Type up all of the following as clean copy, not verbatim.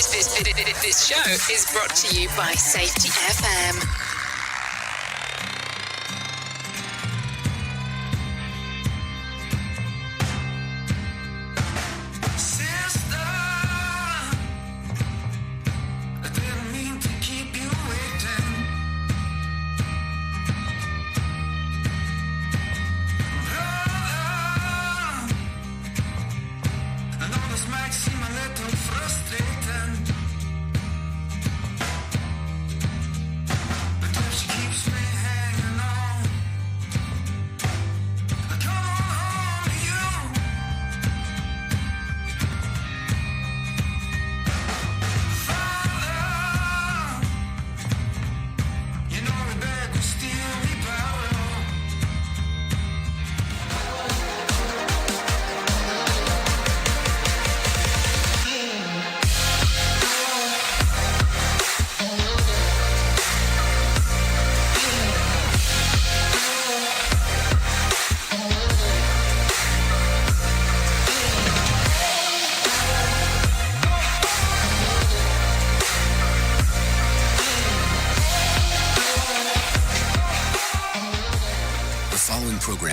This show is brought to you by Safety FM.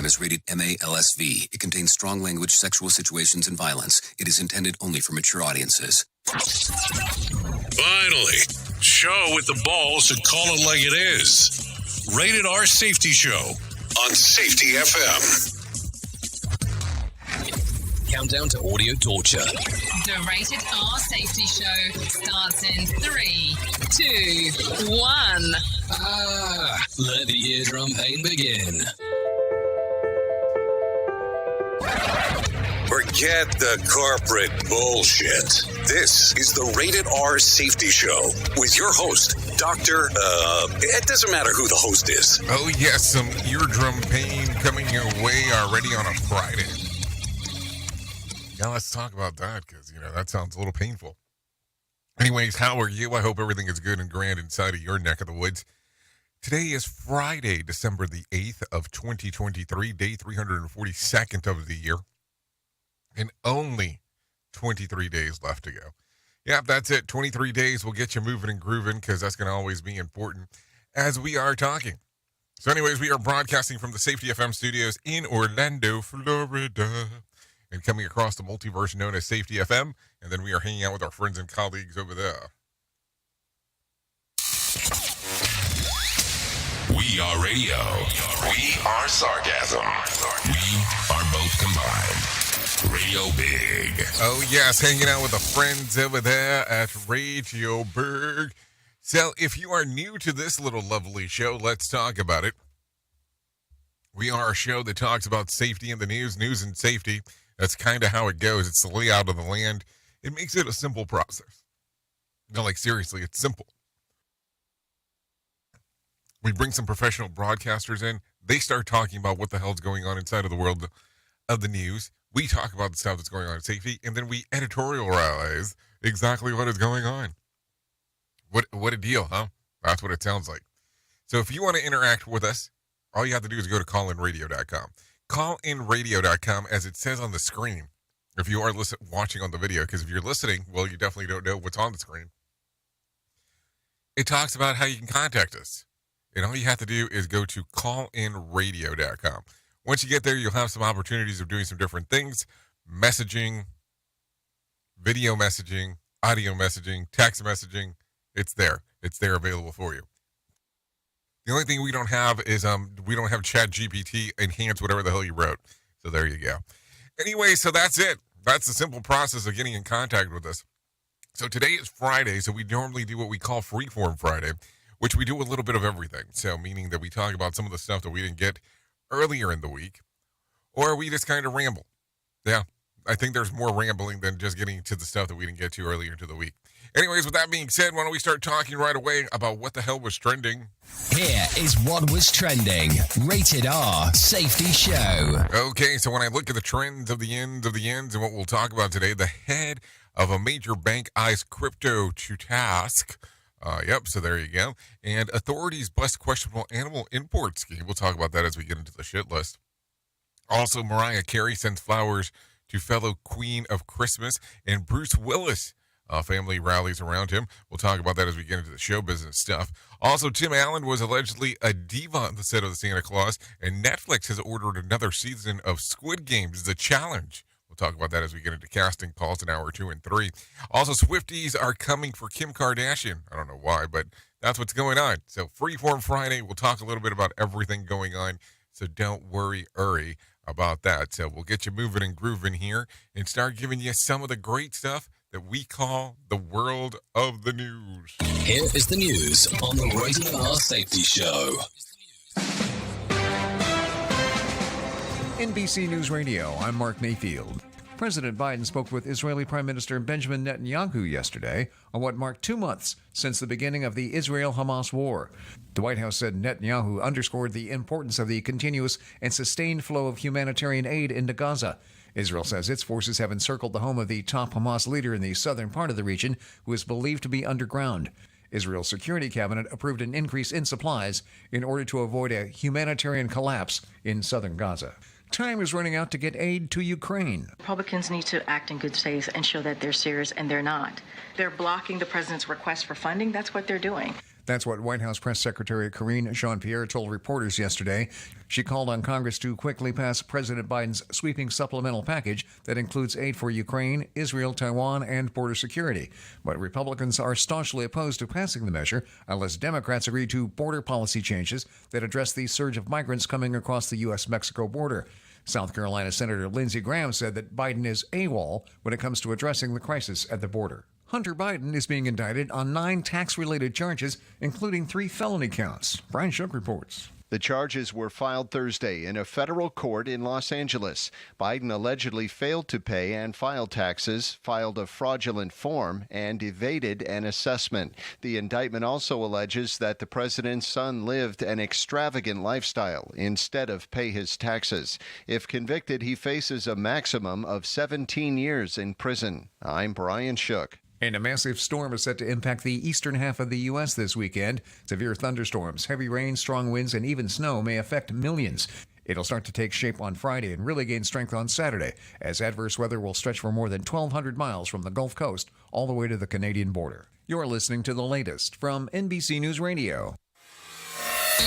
Is rated MA-LSV. It contains strong language, sexual situations, and violence. It is intended only for mature audiences. Finally, show with the balls to call it like it is. Rated R Safety Show on Safety FM. Countdown to audio torture. The Rated R Safety Show starts in 3, 2, 1. Let the eardrum pain begin. Forget the corporate bullshit. This is the Rated R Safety Show with your host, Dr. It doesn't matter who the host is. Oh, yes, some eardrum pain coming your way already on a Friday. Yeah, let's talk about that because, that sounds a little painful. Anyways, how are you? I hope everything is good and grand inside of your neck of the woods. Today is Friday, December the 8th of 2023, day 342nd of the year. And only 23 days left to go. Yep, that's it. 23 days will get you moving and grooving because that's going to always be important as we are talking. So anyways, we are broadcasting from the Safety FM studios in Orlando, Florida, and coming across the multiverse known as Safety FM. And then we are hanging out with our friends and colleagues over there. We are radio. We are sarcasm. We are both combined. Radio Big. Oh, yes, hanging out with the friends over there at Radio Big. So, if you are new to this little lovely show, let's talk about it. We are a show that talks about safety in the news and safety. That's kind of how it goes. It's the layout of the land. It makes it a simple process. No, seriously, it's simple. We bring some professional broadcasters in. They start talking about what the hell's going on inside of the world of the news. We talk about the stuff that's going on in safety, and then we editorialize exactly what is going on. What a deal, huh? That's what it sounds like. So if you want to interact with us, all you have to do is go to callinradio.com. Callinradio.com, as it says on the screen, if you are watching on the video, because if you're listening, well, you definitely don't know what's on the screen. It talks about how you can contact us. And all you have to do is go to callinradio.com. Once you get there, you'll have some opportunities of doing some different things. Messaging, video messaging, audio messaging, text messaging. It's there. It's there available for you. The only thing we don't have is we don't have ChatGPT enhance whatever the hell you wrote. So there you go. Anyway, so that's it. That's the simple process of getting in contact with us. So today is Friday, so we normally do what we call Freeform Friday, which we do a little bit of everything. So meaning that we talk about some of the stuff that we didn't get earlier in the week, or we just kind of ramble. Yeah, I think there's more rambling than just getting to the stuff that we didn't get to earlier into the week. Anyways, with that being said, why don't we start talking right away about what the hell was trending? Here is what was trending. Rated R Safety Show. Okay, so when I look at the trends of the ends and what we'll talk about today, the head of a major bank eyes crypto to task. So there you go. And authorities bust questionable animal import scheme. We'll talk about that as we get into the shit list. Also, Mariah Carey sends flowers to fellow Queen of Christmas. And Bruce Willis family rallies around him. We'll talk about that as we get into the show business stuff. Also, Tim Allen was allegedly a diva on the set of the Santa Claus, and Netflix has ordered another season of Squid Games, The Challenge. We'll talk about that as we get into casting calls in hour 2 and 3. Also, Swifties are coming for Kim Kardashian. I don't know why, but that's what's going on. So, Freeform Friday, we'll talk a little bit about everything going on. So don't worry about that. So we'll get you moving and grooving here and start giving you some of the great stuff that we call the world of the news. Here is the news on the Rated R Safety Show. NBC News Radio, I'm Mark Mayfield. President Biden spoke with Israeli Prime Minister Benjamin Netanyahu yesterday on what marked 2 months since the beginning of the Israel-Hamas war. The White House said Netanyahu underscored the importance of the continuous and sustained flow of humanitarian aid into Gaza. Israel says its forces have encircled the home of the top Hamas leader in the southern part of the region, who is believed to be underground. Israel's security cabinet approved an increase in supplies in order to avoid a humanitarian collapse in southern Gaza. Time is running out to get aid to Ukraine. Republicans need to act in good faith and show that they're serious, and they're not. They're blocking the president's request for funding. That's what they're doing. That's what White House Press Secretary Karine Jean-Pierre told reporters yesterday. She called on Congress to quickly pass President Biden's sweeping supplemental package that includes aid for Ukraine, Israel, Taiwan, and border security. But Republicans are staunchly opposed to passing the measure unless Democrats agree to border policy changes that address the surge of migrants coming across the U.S.-Mexico border. South Carolina Senator Lindsey Graham said that Biden is AWOL when it comes to addressing the crisis at the border. Hunter Biden is being indicted on 9 tax-related charges, including 3 felony counts. Brian Shook reports. The charges were filed Thursday in a federal court in Los Angeles. Biden allegedly failed to pay and file taxes, filed a fraudulent form, and evaded an assessment. The indictment also alleges that the president's son lived an extravagant lifestyle instead of pay his taxes. If convicted, he faces a maximum of 17 years in prison. I'm Brian Shook. And a massive storm is set to impact the eastern half of the U.S. this weekend. Severe thunderstorms, heavy rain, strong winds, and even snow may affect millions. It'll start to take shape on Friday and really gain strength on Saturday, as adverse weather will stretch for more than 1,200 miles from the Gulf Coast all the way to the Canadian border. You're listening to the latest from NBC News Radio.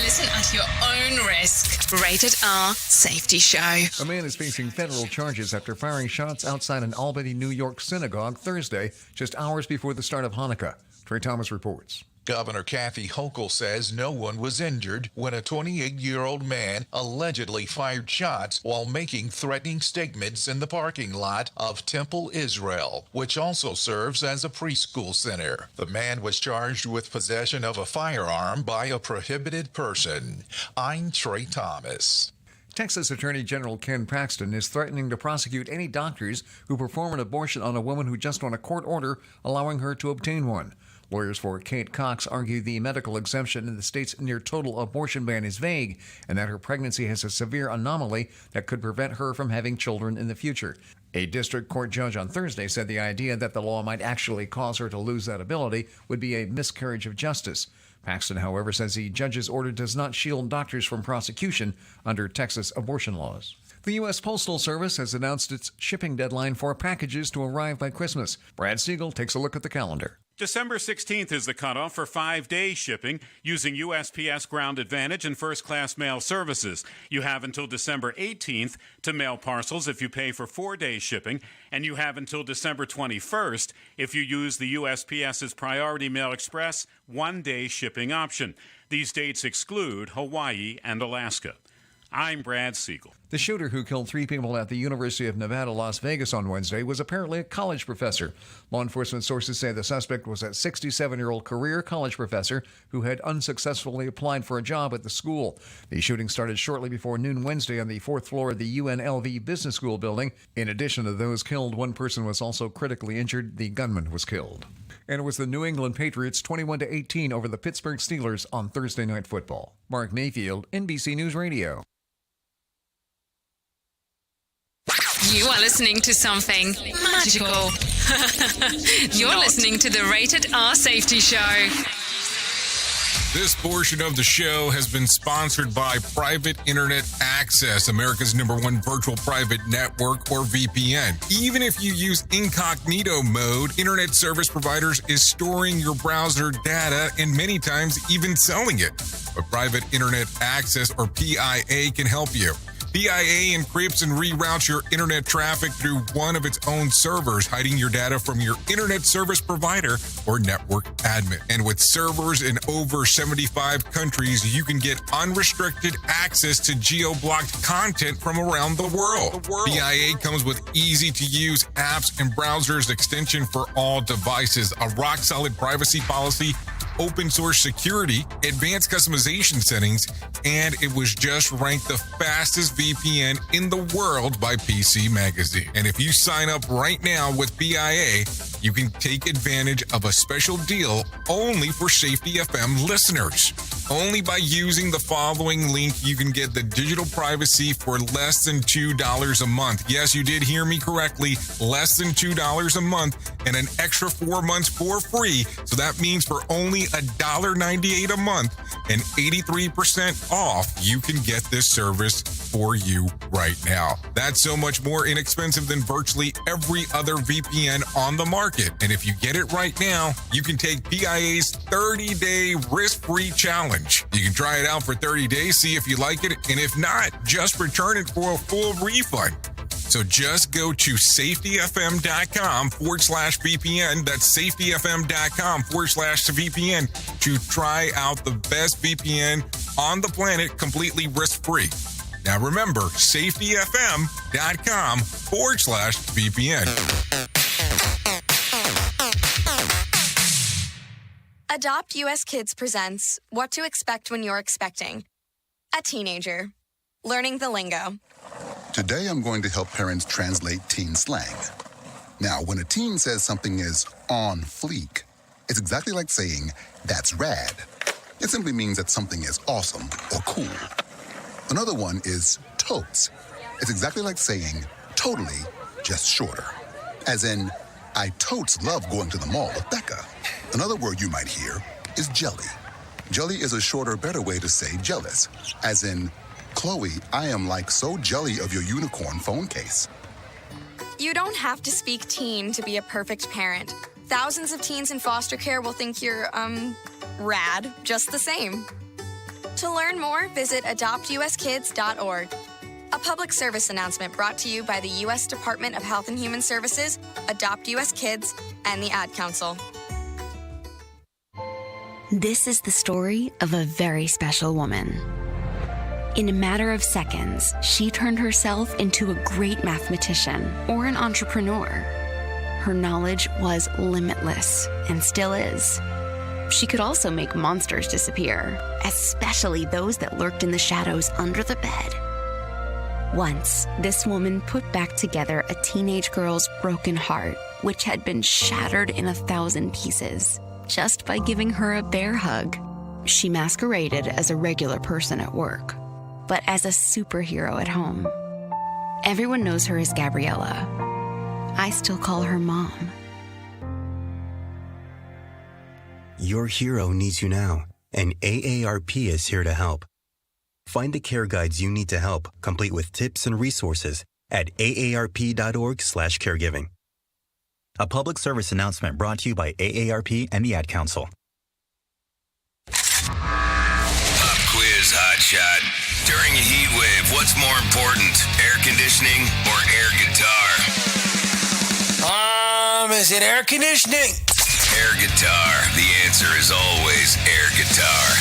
Listen at your own risk. Rated R Safety Show. A man is facing federal charges after firing shots outside an Albany, New York synagogue Thursday, just hours before the start of Hanukkah. Trey Thomas reports. Governor Kathy Hochul says no one was injured when a 28-year-old man allegedly fired shots while making threatening statements in the parking lot of Temple Israel, which also serves as a preschool center. The man was charged with possession of a firearm by a prohibited person. I'm Trey Thomas. Texas Attorney General Ken Paxton is threatening to prosecute any doctors who perform an abortion on a woman who just won a court order allowing her to obtain one. Lawyers for Kate Cox argue the medical exemption in the state's near-total abortion ban is vague and that her pregnancy has a severe anomaly that could prevent her from having children in the future. A district court judge on Thursday said the idea that the law might actually cause her to lose that ability would be a miscarriage of justice. Paxton, however, says the judge's order does not shield doctors from prosecution under Texas abortion laws. The U.S. Postal Service has announced its shipping deadline for packages to arrive by Christmas. Brad Siegel takes a look at the calendar. December 16th is the cutoff for 5-day shipping using USPS Ground Advantage and first-class mail services. You have until December 18th to mail parcels if you pay for 4-day shipping, and you have until December 21st if you use the USPS's Priority Mail Express 1-day shipping option. These dates exclude Hawaii and Alaska. I'm Brad Siegel. The shooter who killed 3 people at the University of Nevada, Las Vegas on Wednesday was apparently a college professor. Law enforcement sources say the suspect was a 67-year-old career college professor who had unsuccessfully applied for a job at the school. The shooting started shortly before noon Wednesday on the 4th floor of the UNLV Business School building. In addition to those killed, 1 person was also critically injured. The gunman was killed. And it was the New England Patriots 21-18 over the Pittsburgh Steelers on Thursday Night Football. Mark Mayfield, NBC News Radio. You are listening to something magical. You're listening to the Rated R Safety Show. This portion of the show has been sponsored by Private Internet Access, America's #1 virtual private network, or VPN. Even if you use incognito mode, internet service providers is storing your browser data and many times even selling it. But Private Internet Access, or PIA, can help you. PIA encrypts and reroutes your internet traffic through one of its own servers, hiding your data from your internet service provider or network admin. And with servers in over 75 countries, you can get unrestricted access to geo-blocked content from around the world. PIA comes with easy-to-use apps and browsers extension for all devices, a rock-solid privacy policy, open source security, advanced customization settings, and it was just ranked the fastest VPN in the world by PC Magazine. And if you sign up right now with PIA, you can take advantage of a special deal only for Safety FM listeners. Only by using the following link, you can get the digital privacy for less than $2 a month. Yes, you did hear me correctly, less than $2 a month, and an extra 4 months for free. So that means for only $1.98 a month and 83% off, you can get this service for you right now. That's so much more inexpensive than virtually every other VPN on the market. And if you get it right now, you can take PIA's 30-day risk-free challenge. You can try it out for 30 days, see if you like it, and if not, just return it for a full refund. So just go to safetyfm.com/VPN. That's safetyfm.com/VPN to try out the best VPN on the planet completely risk-free. Now remember, safetyfm.com/VPN. Adopt US Kids presents What to Expect When You're Expecting a Teenager. Learning the lingo. Today I'm going to help parents translate teen slang. Now, when a teen says something is on fleek, it's exactly like saying, that's rad. It simply means that something is awesome or cool. Another one is totes. It's exactly like saying, totally, just shorter. As in, I totes love going to the mall with Becca. Another word you might hear is jelly. Jelly is a shorter, better way to say jealous. As in, Chloe, I am like so jelly of your unicorn phone case. You don't have to speak teen to be a perfect parent. Thousands of teens in foster care will think you're, rad, just the same. To learn more, visit adoptuskids.org. A public service announcement brought to you by the U.S. Department of Health and Human Services, Adopt U.S. Kids, and the Ad Council. This is the story of a very special woman. In a matter of seconds, she turned herself into a great mathematician or an entrepreneur. Her knowledge was limitless and still is. She could also make monsters disappear, especially those that lurked in the shadows under the bed. Once, this woman put back together a teenage girl's broken heart, which had been shattered in 1,000 pieces, just by giving her a bear hug. She masqueraded as a regular person at work, but as a superhero at home. Everyone knows her as Gabriella. I still call her Mom. Your hero needs you now, and AARP is here to help. Find the care guides you need to help, complete with tips and resources at aarp.org/caregiving. A public service announcement brought to you by AARP and the Ad Council. Pop quiz hot shot. During a heat wave, what's more important, air conditioning or air guitar? Is it air conditioning? Air guitar. The answer is always air guitar.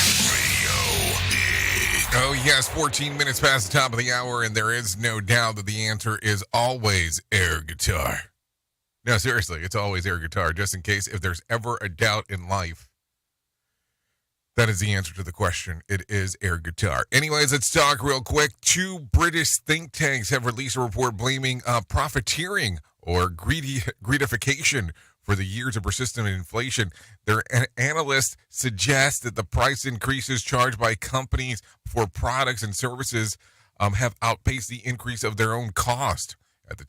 Oh, yes, 14 minutes past the top of the hour, and there is no doubt that the answer is always air guitar. No, seriously, it's always air guitar, just in case if there's ever a doubt in life. That is the answer to the question. It is air guitar. Anyways, let's talk real quick. 2 British think tanks have released a report blaming profiteering or greedification for the years of persistent inflation. Their analysts suggest that the price increases charged by companies for products and services have outpaced the increase of their own cost. At the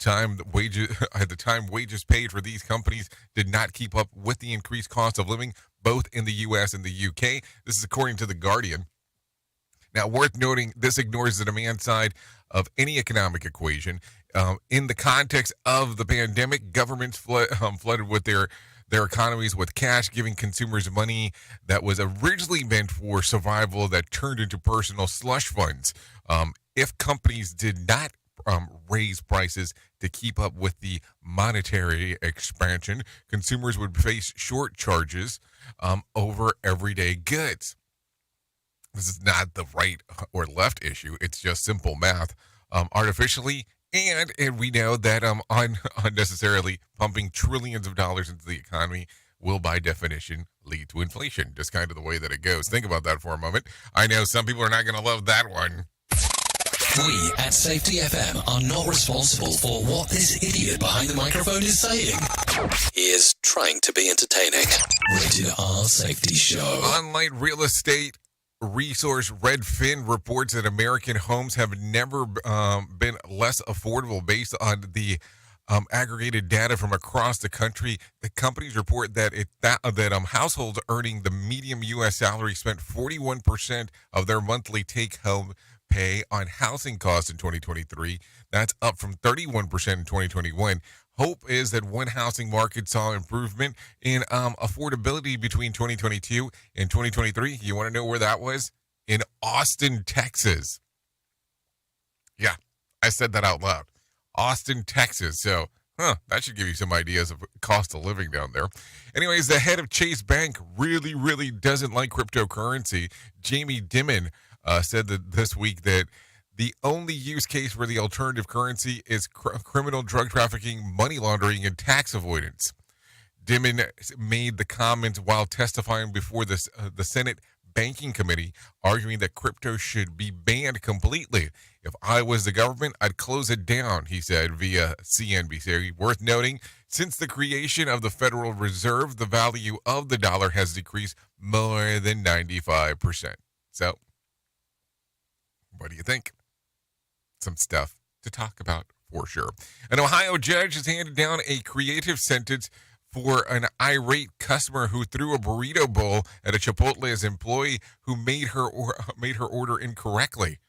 time, wages paid for these companies did not keep up with the increased cost of living, both in the U.S. and the U.K. This is according to The Guardian. Now, worth noting, this ignores the demand side of any economic equation. In the context of the pandemic, governments flooded with their economies with cash, giving consumers money that was originally meant for survival that turned into personal slush funds. If companies did not raise prices to keep up with the monetary expansion, consumers would face short charges over everyday goods. This is not the right or left issue. It's just simple math. Artificially, and we know that unnecessarily pumping trillions of dollars into the economy will, by definition, lead to inflation. Just kind of the way that it goes. Think about that for a moment. I know some people are not going to love that one. We at Safety FM are not responsible for what this idiot behind the microphone is saying. He is trying to be entertaining. Rated R Safety Show. Online real estate resource Redfin reports that American homes have never been less affordable based on the aggregated data from across the country. The companies report that households earning the median U.S. salary spent 41% of their monthly take-home pay on housing costs in 2023. That's up from 31% in 2021. Hope is that when housing market saw improvement in affordability between 2022 and 2023. You want to know where that was? In Austin, Texas. Yeah, I said that out loud. Austin, Texas. So, that should give you some ideas of cost of living down there. Anyways, the head of Chase Bank really doesn't like cryptocurrency. Jamie Dimon said that this week that the only use case for the alternative currency is criminal drug trafficking, money laundering, and tax avoidance. Dimon made the comments while testifying before the Senate Banking Committee, arguing that crypto should be banned completely. If I was the government, I'd close it down, he said via CNBC. Worth noting, since the creation of the Federal Reserve, the value of the dollar has decreased more than 95%. So, what do you think? Some stuff to talk about for sure. An Ohio judge has handed down a creative sentence for an irate customer who threw a burrito bowl at a Chipotle's employee who made her order incorrectly.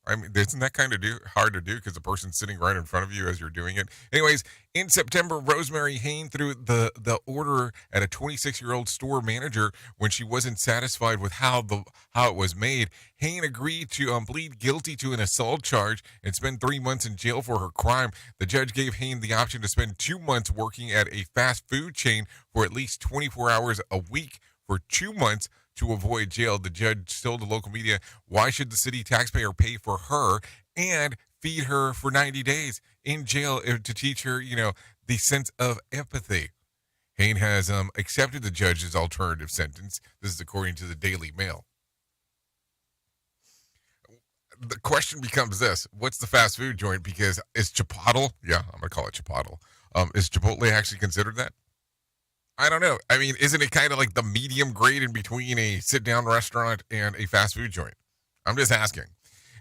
I mean, isn't that kind of hard to do because the person's sitting right in front of you as you're doing it? Anyways, in September, Rosemary Hain threw the order at a 26-year-old store manager when she wasn't satisfied with how it was made. Hain agreed to plead guilty to an assault charge and spend 3 months in jail for her crime. The judge gave Hain the option to spend 2 months working at a fast food chain for at least 24 hours a week for 2 months to avoid jail. The judge told the local media, why should the city taxpayer pay for her and feed her for 90 days in jail to teach her, the sense of empathy? Hain has accepted the judge's alternative sentence. This is according to the Daily Mail. The question becomes this. What's the fast food joint? Because is Chipotle, I'm going to call it Chipotle. Is Chipotle actually considered that? I don't know. I mean, isn't it kind of like the medium grade in between a sit-down restaurant and a fast food joint? I'm just asking.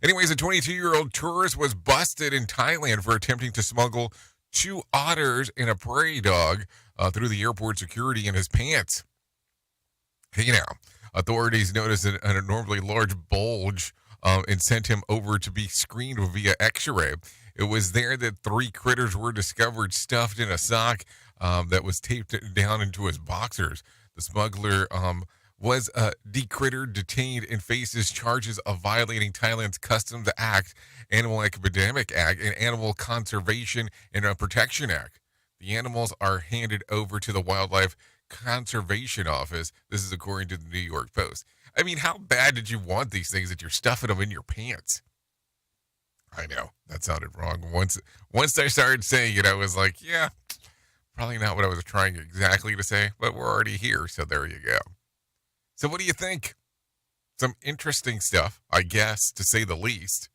Anyways, a 22-year-old tourist was busted in Thailand for attempting to smuggle 2 otters and a prairie dog through the airport security in his pants. Hey, now, authorities noticed an abnormally large bulge and sent him over to be screened via x-ray. It was there that 3 critters were discovered stuffed in a sock that was taped down into his boxers. The smuggler was decrittered, detained, and faces charges of violating Thailand's Customs Act, Animal Epidemic Act, and Animal Conservation and Protection Act. The animals are handed over to the Wildlife Conservation Office. This is according to the New York Post. I mean, how bad did you want these things that you're stuffing them in your pants? I know, that sounded wrong. Once I started saying it, I was like, yeah, probably not what I was trying exactly to say, but we're already here, so there you go. So what do you think? Some interesting stuff, I guess, to say the least.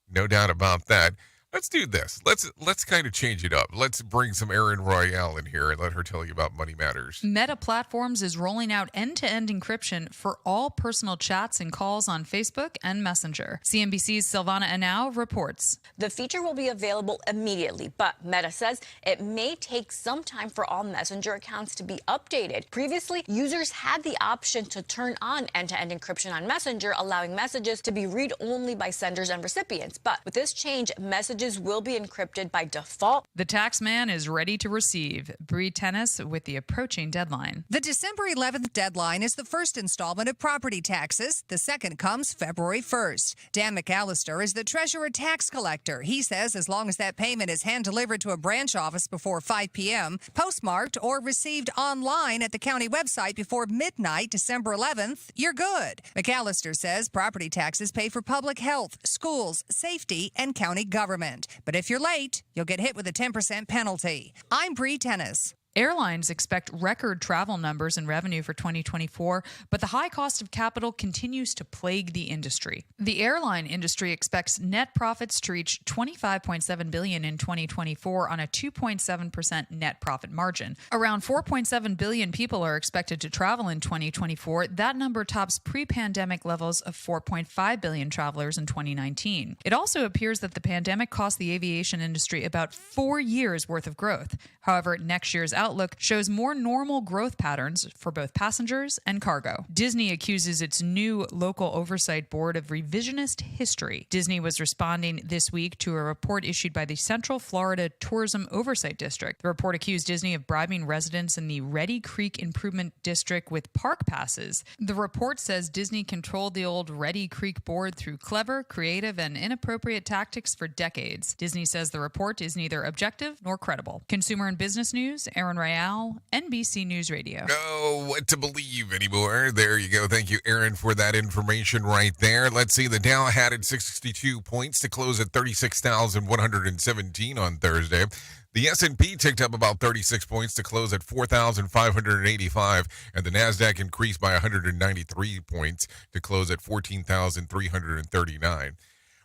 No doubt about that. Let's do this. Let's kind of change it up. Let's bring some Erin Royale in here and let her tell you about Money Matters. Meta Platforms is rolling out end-to-end encryption for all personal chats and calls on Facebook and Messenger. CNBC's Silvana Anau reports. The feature will be available immediately, but Meta says it may take some time for all Messenger accounts to be updated. Previously, users had the option to turn on end-to-end encryption on Messenger, allowing messages to be read only by senders and recipients. But with this change, messages will be encrypted by default. The tax man is ready to receive. Bree Tennis with the approaching deadline. The December 11th deadline is the first installment of property taxes. The second comes February 1st. Dan McAllister is the treasurer tax collector. He says as long as that payment is hand-delivered to a branch office before 5 p.m., postmarked or received online at the county website before midnight, December 11th, you're good. McAllister says property taxes pay for public health, schools, safety, and county government. But if you're late, you'll get hit with a 10% penalty. I'm Bree Tennis. Airlines expect record travel numbers and revenue for 2024, but the high cost of capital continues to plague the industry. The airline industry expects net profits to reach $25.7 billion in 2024 on a 2.7% net profit margin. Around 4.7 billion people are expected to travel in 2024. That number tops pre-pandemic levels of 4.5 billion travelers in 2019. It also appears that the pandemic cost the aviation industry about 4 years worth of growth. However, next year's outlook shows more normal growth patterns for both passengers and cargo. Disney accuses its new local oversight board of revisionist history. Disney was responding this week to a report issued by the Central Florida Tourism Oversight District. The report accused Disney of bribing residents in the Reedy Creek Improvement District with park passes. The report says Disney controlled the old Reedy Creek board through clever, creative, and inappropriate tactics for decades. Disney says the report is neither objective nor credible. Consumer and business news, Erin Royale, NBC News Radio. Oh, what to believe anymore. There you go. Thank you, Erin, for that information right there. Let's see. The Dow had 62 points to close at 36,117 on Thursday. The S&P ticked up about 36 points to close at 4,585, and the NASDAQ increased by 193 points to close at 14,339.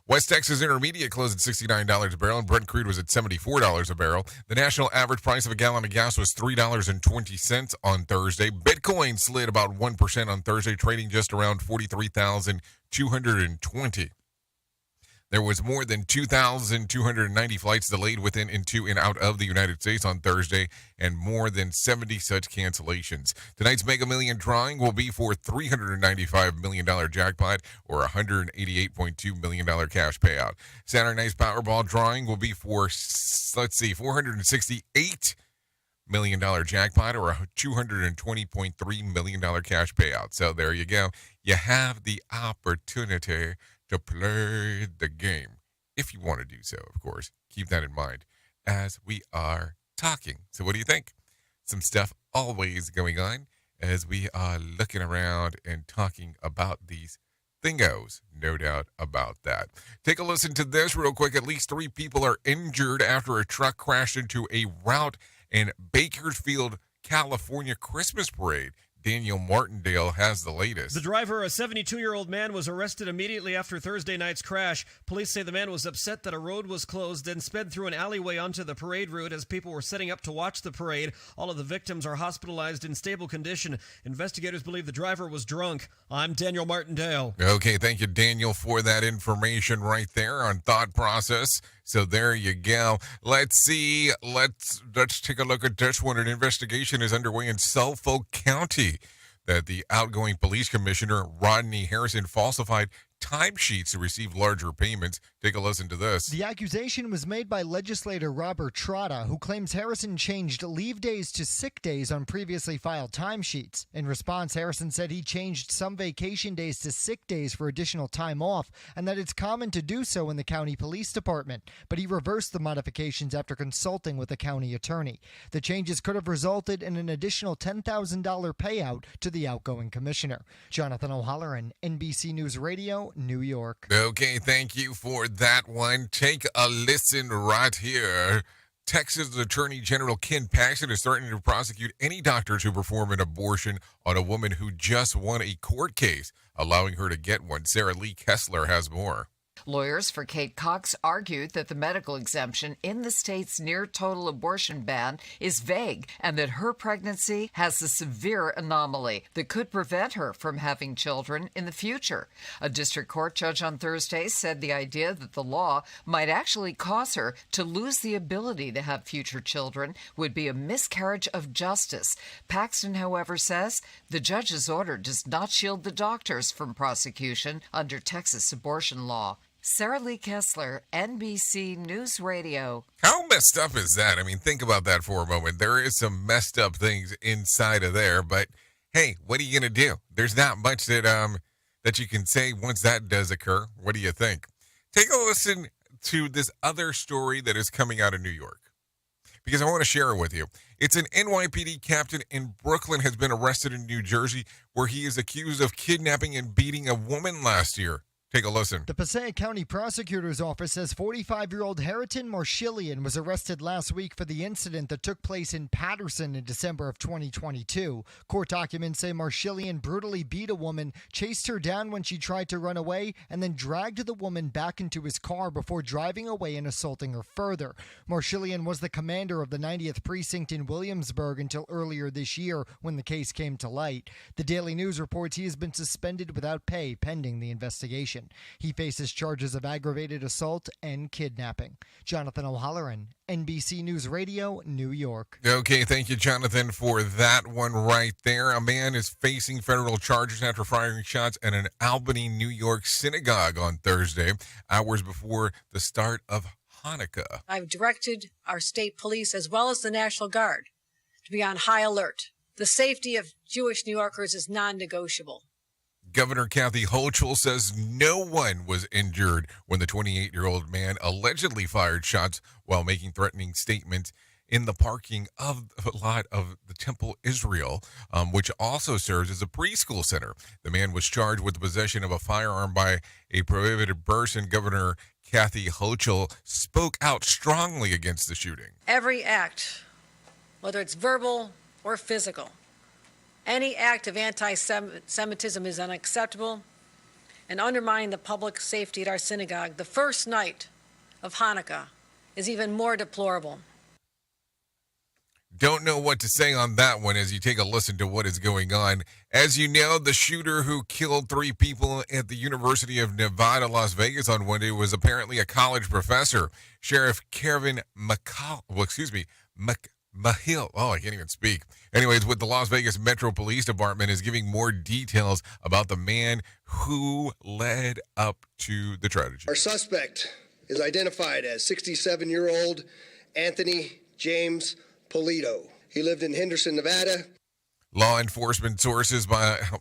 West Texas Intermediate closed at $69 a barrel, and Brent crude was at $74 a barrel. The national average price of a gallon of gas was $3.20 on Thursday. Bitcoin slid about 1% on Thursday, trading just around 43,220. There was more than 2,290 flights delayed within, into, and out of the United States on Thursday, and more than 70 such cancellations. Tonight's Mega Million drawing will be for $395 million jackpot or $188.2 million cash payout. Saturday night's Powerball drawing will be for, $468 million jackpot or a $220.3 million cash payout. So there you go. You have the opportunity to play the game, if you want to do so, of course. Keep that in mind as we are talking. So what do you think? Some stuff always going on as we are looking around and talking about these thingos. No doubt about that. Take a listen to this real quick. At least 3 people are injured after a truck crashed into a route in Bakersfield, California Christmas parade. Daniel Martindale has the latest. The driver, a 72-year-old man, was arrested immediately after Thursday night's crash. Police say the man was upset that a road was closed, then sped through an alleyway onto the parade route as people were setting up to watch the parade. All of the victims are hospitalized in stable condition. Investigators believe the driver was drunk. I'm Daniel Martindale. Okay, thank you, Daniel, for that information right there on Thought Process. So there you go. Let's see. Let's take a look at this one. An investigation is underway in Suffolk County that the outgoing police commissioner, Rodney Harrison, falsified timesheets to receive larger payments. Take a listen to this. The accusation was made by legislator Robert Trotta, who claims Harrison changed leave days to sick days on previously filed timesheets. In response, Harrison said he changed some vacation days to sick days for additional time off, and that it's common to do so in the county police department. But he reversed the modifications after consulting with the county attorney. The changes could have resulted in an additional $10,000 payout to the outgoing commissioner. Jonathan O'Halloran, NBC News Radio, New York. Okay, thank you for that one. Take a listen right here. Texas Attorney General Ken Paxton is threatening to prosecute any doctors who perform an abortion on a woman who just won a court case, allowing her to get one. Sarah Lee Kessler has more. Lawyers for Kate Cox argued that the medical exemption in the state's near-total abortion ban is vague and that her pregnancy has a severe anomaly that could prevent her from having children in the future. A district court judge on Thursday said the idea that the law might actually cause her to lose the ability to have future children would be a miscarriage of justice. Paxton, however, says the judge's order does not shield the doctors from prosecution under Texas abortion law. Sarah Lee Kessler, NBC News Radio. How messed up is that? I mean, think about that for a moment. There is some messed up things inside of there, but hey, what are you going to do? There's not much that you can say once that does occur. What do you think? Take a listen to this other story that is coming out of New York, because I want to share it with you. It's an NYPD captain in Brooklyn has been arrested in New Jersey, where he is accused of kidnapping and beating a woman last year. Take a listen. The Passaic County Prosecutor's Office says 45-year-old Harriton Marshillian was arrested last week for the incident that took place in Patterson in December of 2022. Court documents say Marshillian brutally beat a woman, chased her down when she tried to run away, and then dragged the woman back into his car before driving away and assaulting her further. Marshillian was the commander of the 90th Precinct in Williamsburg until earlier this year when the case came to light. The Daily News reports he has been suspended without pay pending the investigation. He faces charges of aggravated assault and kidnapping. Jonathan O'Halloran, NBC News Radio, New York. Okay, thank you, Jonathan, for that one right there. A man is facing federal charges after firing shots at an Albany, New York synagogue on Thursday, hours before the start of Hanukkah. I've directed our state police as well as the National Guard to be on high alert. The safety of Jewish New Yorkers is non-negotiable. Governor Kathy Hochul says no one was injured when the 28-year-old man allegedly fired shots while making threatening statements in the parking of a lot of the Temple Israel, which also serves as a preschool center. The man was charged with the possession of a firearm by a prohibited person. Governor Kathy Hochul spoke out strongly against the shooting. Every act, whether it's verbal or physical, any act of anti-Semitism is unacceptable and undermining the public safety at our synagogue, the first night of Hanukkah, is even more deplorable. Don't know what to say on that one as you take a listen to what is going on. As you know, the shooter who killed 3 people at the University of Nevada, Las Vegas on Monday was apparently a college professor. Sheriff Kevin Mahill. Oh, I can't even speak. Anyways, with the Las Vegas Metro Police Department is giving more details about the man who led up to the tragedy. Our suspect is identified as 67-year-old Anthony James Polito. He lived in Henderson, Nevada. Law enforcement sources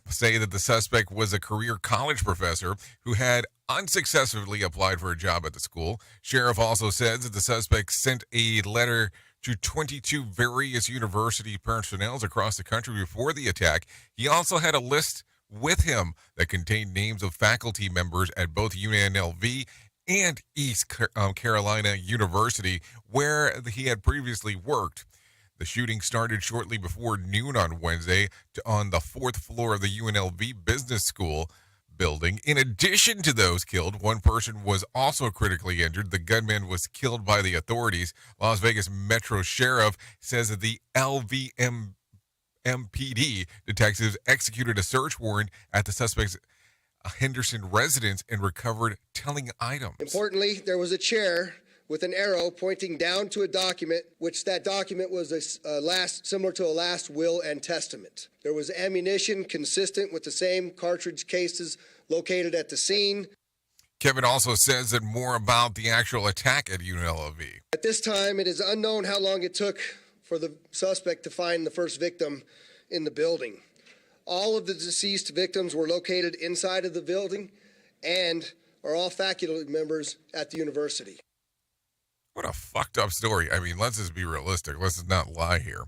say that the suspect was a career college professor who had unsuccessfully applied for a job at the school. Sheriff also says that the suspect sent a letter to 22 various university personnel across the country before the attack. He also had a list with him that contained names of faculty members at both UNLV and East Carolina University, where he had previously worked. The shooting started shortly before noon on Wednesday on the 4th floor of the UNLV Business School building. In addition to those killed, one person was also critically injured. The gunman was killed by the authorities. Las Vegas Metro Sheriff says that the LVMPD detectives executed a search warrant at the suspect's Henderson residence and recovered telling items. Importantly, there was a chair with an arrow pointing down to a document, which that document was similar to a last will and testament. There was ammunition consistent with the same cartridge cases located at the scene. Kevin also says that more about the actual attack at UNLV. At this time, it is unknown how long it took for the suspect to find the first victim in the building. All of the deceased victims were located inside of the building and are all faculty members at the university. What a fucked up story. I mean, let's just be realistic. Let's just not lie here.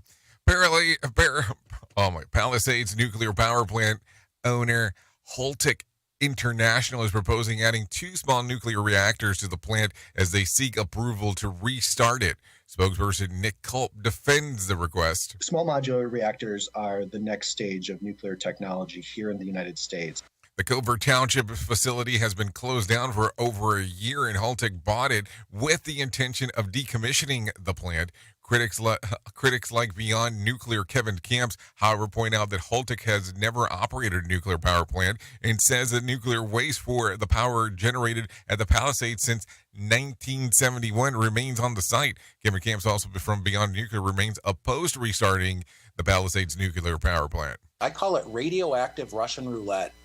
Palisades nuclear power plant owner Holtec International is proposing adding 2 small nuclear reactors to the plant as they seek approval to restart it. Spokesperson Nick Culp defends the request. Small modular reactors are the next stage of nuclear technology here in the United States. The Covert Township facility has been closed down for over a year, and Haltech bought it with the intention of decommissioning the plant. Critics like Beyond Nuclear Kevin Camps, however, point out that Haltech has never operated a nuclear power plant and says that nuclear waste for the power generated at the Palisades since 1971 remains on the site. Kevin Camps, also from Beyond Nuclear, remains opposed to restarting the Palisades nuclear power plant. I call it radioactive Russian roulette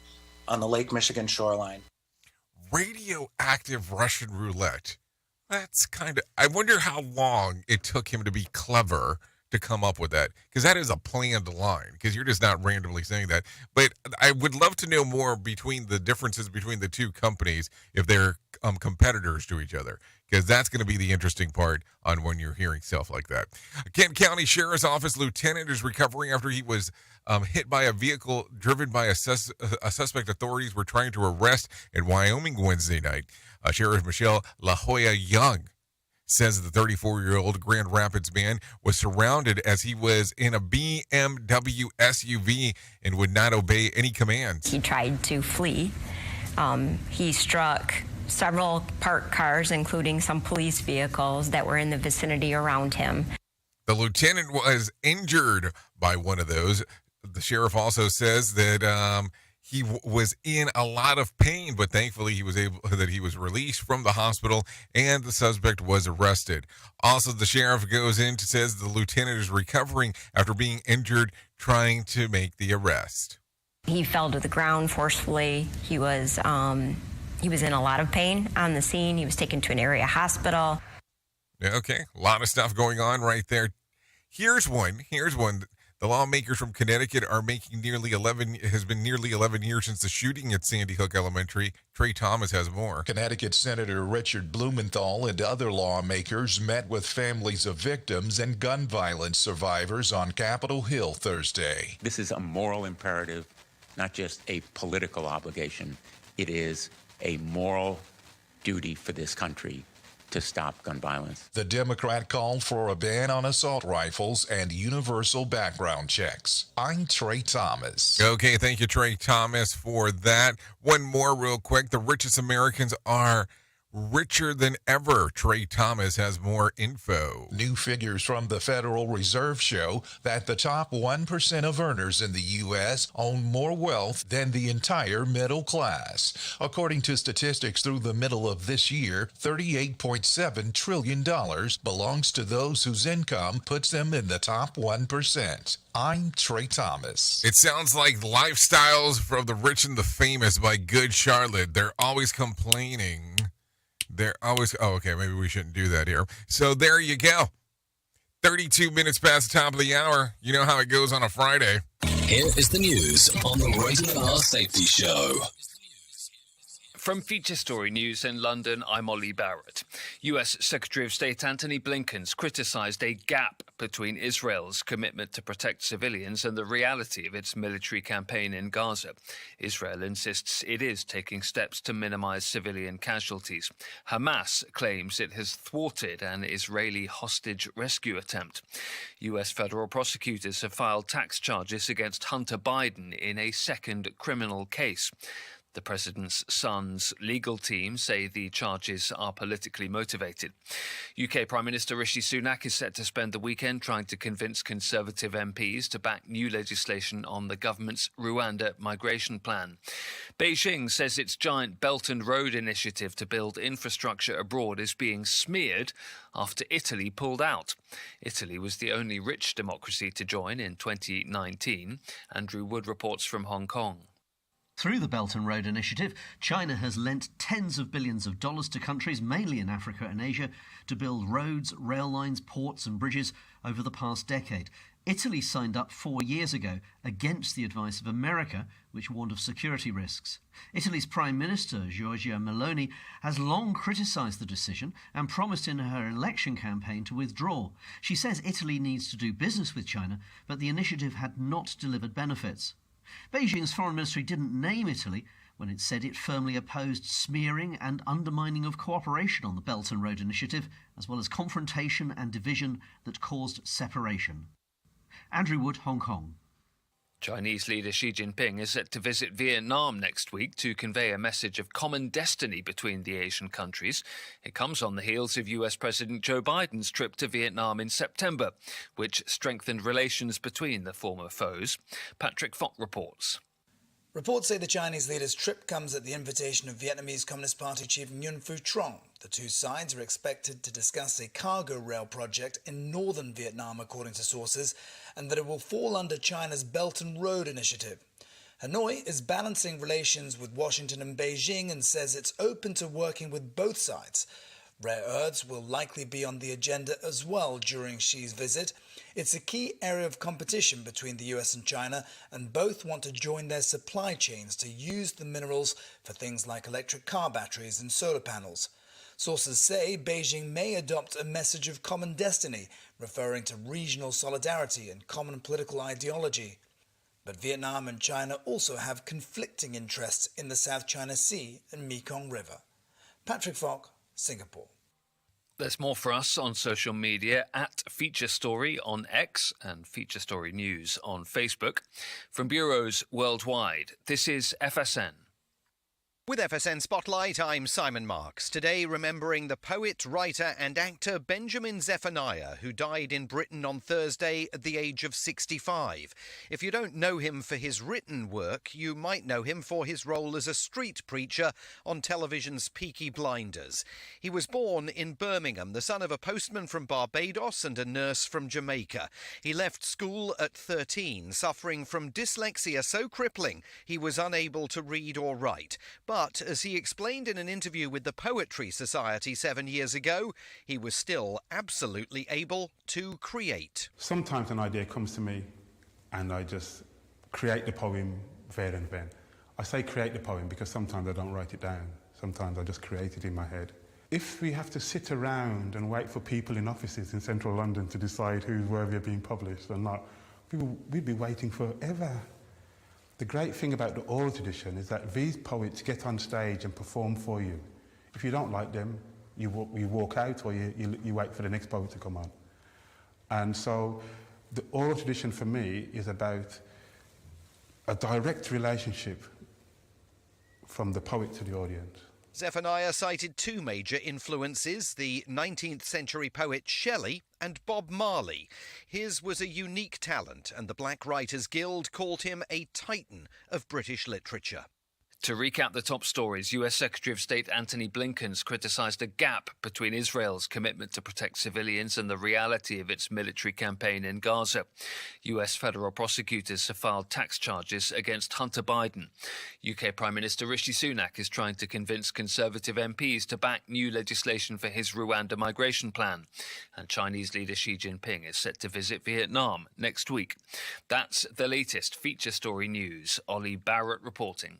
on the Lake Michigan shoreline. Radioactive Russian roulette. That's kind of, I wonder how long it took him to be clever to come up with that, because that is a planned line, because you're just not randomly saying that. But I would love to know more between the differences between the two companies, if they're competitors to each other, because that's going to be the interesting part on when you're hearing stuff like that. Kent County Sheriff's Office lieutenant is recovering after he was hit by a vehicle driven by a suspect authorities were trying to arrest in Wyoming Wednesday night. Sheriff Michelle La Jolla Young says the 34-year-old Grand Rapids man was surrounded as he was in a BMW SUV and would not obey any commands. He tried to flee. He struck several parked cars, including some police vehicles that were in the vicinity around him. The lieutenant was injured by one of those. The sheriff also says that he was in a lot of pain, but thankfully he was released from the hospital and the suspect was arrested. Also, the sheriff goes in to says the lieutenant is recovering after being injured trying to make the arrest. He fell to the ground forcefully. He was in a lot of pain on the scene. He was taken to an area hospital. Okay, a lot of stuff going on right there. Here's one. The lawmakers from Connecticut are making has been nearly 11 years since the shooting at Sandy Hook Elementary. Trey Thomas has more. Connecticut Senator Richard Blumenthal and other lawmakers met with families of victims and gun violence survivors on Capitol Hill Thursday. This is a moral imperative, not just a political obligation. It is a moral duty for this country to stop gun violence. The Democrat called for a ban on assault rifles and universal background checks. I'm Trey Thomas. Okay, thank you, Trey Thomas, for that. One more real quick. The richest Americans are richer than ever. Trey Thomas has more info. New figures from the Federal Reserve show that the top 1% of earners in the U.S. own more wealth than the entire middle class. According to statistics through the middle of this year, $38.7 trillion belongs to those whose income puts them in the top 1%. I'm Trey Thomas. It sounds like Lifestyles from the Rich and the Famous by Good Charlotte. They're always complaining. Maybe we shouldn't do that here. So there you go. 32 minutes past the top of the hour. You know how it goes on a Friday. Here is the news on the Rated R Safety Show. From Feature Story News in London, I'm Ollie Barrett. US Secretary of State Antony Blinken's criticised a gap between Israel's commitment to protect civilians and the reality of its military campaign in Gaza. Israel insists it is taking steps to minimise civilian casualties. Hamas claims it has thwarted an Israeli hostage rescue attempt. US federal prosecutors have filed tax charges against Hunter Biden in a second criminal case. The president's son's legal team say the charges are politically motivated. UK Prime Minister Rishi Sunak is set to spend the weekend trying to convince Conservative MPs to back new legislation on the government's Rwanda migration plan. Beijing says its giant Belt and Road initiative to build infrastructure abroad is being smeared after Italy pulled out. Italy was the only rich democracy to join in 2019. Andrew Wood reports from Hong Kong. Through the Belt and Road Initiative, China has lent tens of billions of dollars to countries, mainly in Africa and Asia, to build roads, rail lines, ports and bridges over the past decade. Italy signed up 4 years ago against the advice of America, which warned of security risks. Italy's Prime Minister, Giorgia Meloni, has long criticised the decision and promised in her election campaign to withdraw. She says Italy needs to do business with China, but the initiative had not delivered benefits. Beijing's foreign ministry didn't name Italy when it said it firmly opposed smearing and undermining of cooperation on the Belt and Road Initiative, as well as confrontation and division that caused separation. Andrew Wood, Hong Kong. Chinese leader Xi Jinping is set to visit Vietnam next week to convey a message of common destiny between the Asian countries. It comes on the heels of US President Joe Biden's trip to Vietnam in September, which strengthened relations between the former foes. Patrick Fock reports. Reports say the Chinese leader's trip comes at the invitation of Vietnamese Communist Party chief Nguyen Phu Trong. The two sides are expected to discuss a cargo rail project in northern Vietnam, according to sources, and that it will fall under China's Belt and Road Initiative. Hanoi is balancing relations with Washington and Beijing and says it's open to working with both sides. Rare earths will likely be on the agenda as well during Xi's visit. It's a key area of competition between the US and China, and both want to join their supply chains to use the minerals for things like electric car batteries and solar panels. Sources say Beijing may adopt a message of common destiny, referring to regional solidarity and common political ideology. But Vietnam and China also have conflicting interests in the South China Sea and Mekong River. Patrick Fock, Singapore. There's more for us on social media at Feature Story on X and Feature Story News on Facebook. From bureaus worldwide, this is FSN. With FSN Spotlight, I'm Simon Marks. Today, remembering the poet, writer and actor Benjamin Zephaniah, who died in Britain on Thursday at the age of 65. If you don't know him for his written work, you might know him for his role as a street preacher on television's Peaky Blinders. He was born in Birmingham, the son of a postman from Barbados and a nurse from Jamaica. He left school at 13, suffering from dyslexia so crippling he was unable to read or write. But, as he explained in an interview with the Poetry Society 7 years ago, he was still absolutely able to create. Sometimes an idea comes to me and I just create the poem there and then. I say create the poem because sometimes I don't write it down. Sometimes I just create it in my head. If we have to sit around and wait for people in offices in central London to decide who's worthy of being published or not, we'd be waiting forever. The great thing about the oral tradition is that these poets get on stage and perform for you. If you don't like them, you walk out or you wait for the next poet to come on. And so the oral tradition for me is about a direct relationship from the poet to the audience. Zephaniah cited two major influences, the 19th century poet Shelley and Bob Marley. His was a unique talent, and the Black Writers Guild called him a titan of British literature. To recap the top stories, US Secretary of State Antony Blinken's criticised a gap between Israel's commitment to protect civilians and the reality of its military campaign in Gaza. US federal prosecutors have filed tax charges against Hunter Biden. UK Prime Minister Rishi Sunak is trying to convince Conservative MPs to back new legislation for his Rwanda migration plan. And Chinese leader Xi Jinping is set to visit Vietnam next week. That's the latest Feature Story news. Ollie Barrett reporting.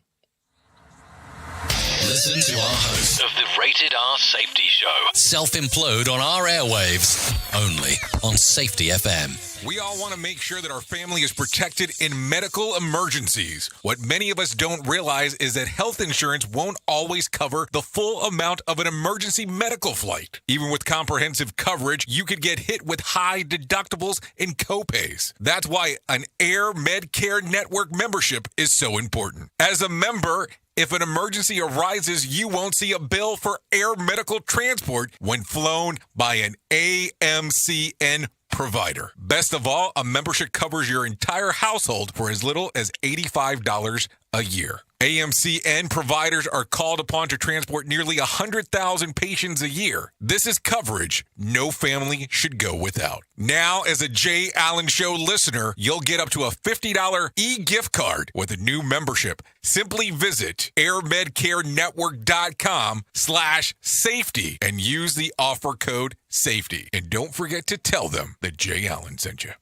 Listen to our host of the Rated R Safety Show. self-implode on our airwaves, only on Safety FM. We all want to make sure that our family is protected in medical emergencies. What many of us don't realize is that health insurance won't always cover the full amount of an emergency medical flight. Even with comprehensive coverage, you could get hit with high deductibles and copays. That's why an Air Medcare Network membership is so important. As a member, if an emergency arises, you won't see a bill for air medical transport when flown by an AMCN provider. Best of all, a membership covers your entire household for as little as $85 a year. AMCN providers are called upon to transport nearly 100,000 patients a year. This is coverage no family should go without. Now, as a Jay Allen Show listener, you'll get up to a $50 e-gift card with a new membership. Simply visit airmedcarenetwork.com/safety and use the offer code SAFETY. And don't forget to tell them that Jay Allen sent you.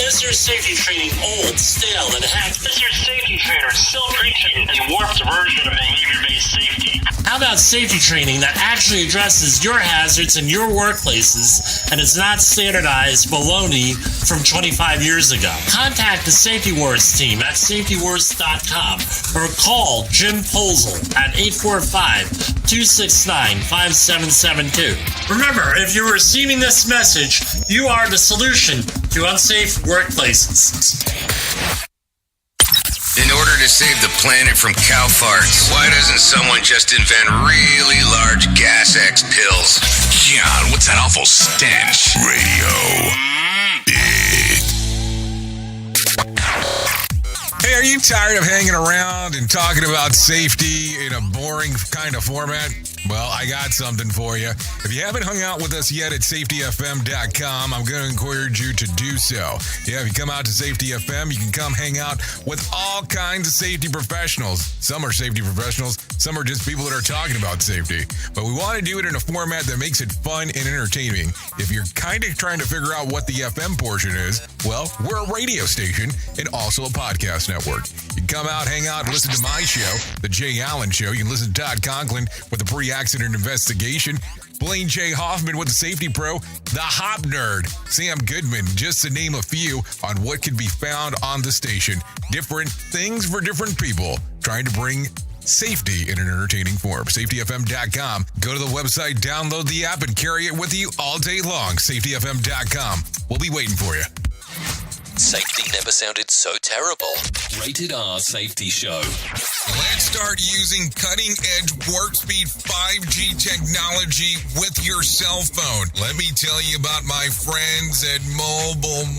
Is your safety training old, stale, and hacked? Is your safety trainer still preaching a warped version of behavior-based safety? How about safety training that actually addresses your hazards in your workplaces and is not standardized baloney from 25 years ago? Contact the Safety Wars team at safetywars.com or call Jim Posel at 845-269-5772. Remember, if you're receiving this message, you are the solution to unsafe workplaces. In order to save the planet from cow farts, why doesn't someone just invent really large gas X pills? John, what's that awful stench? Radio. Hey, are you tired of hanging around and talking about safety in a boring kind of format? Well, I got something for you. If you haven't hung out with us yet at safetyfm.com, I'm going to encourage you to do so. Yeah, if you come out to Safety FM, you can come hang out with all kinds of safety professionals. Some are safety professionals, some are just people that are talking about safety. But we want to do it in a format that makes it fun and entertaining. If you're kind of trying to figure out what the FM portion is, well, we're a radio station and also a podcast network. You can come out, hang out, and listen to my show, The Jay Allen Show. You can listen to Todd Conklin with the pre-accident investigation, Blaine J. Hoffman with the Safety Pro, the Hop Nerd, Sam Goodman, just to name a few on what can be found on the station. Different things for different people, trying to bring safety in an entertaining form. SafetyFM.com. Go to the website, download the app, and carry it with you all day long. SafetyFM.com. We'll be waiting for you. Safety never sounded so terrible. Rated R Safety Show. Let's start using cutting-edge warp speed 5G technology with your cell phone. Let me tell you about my friends at mobile.io.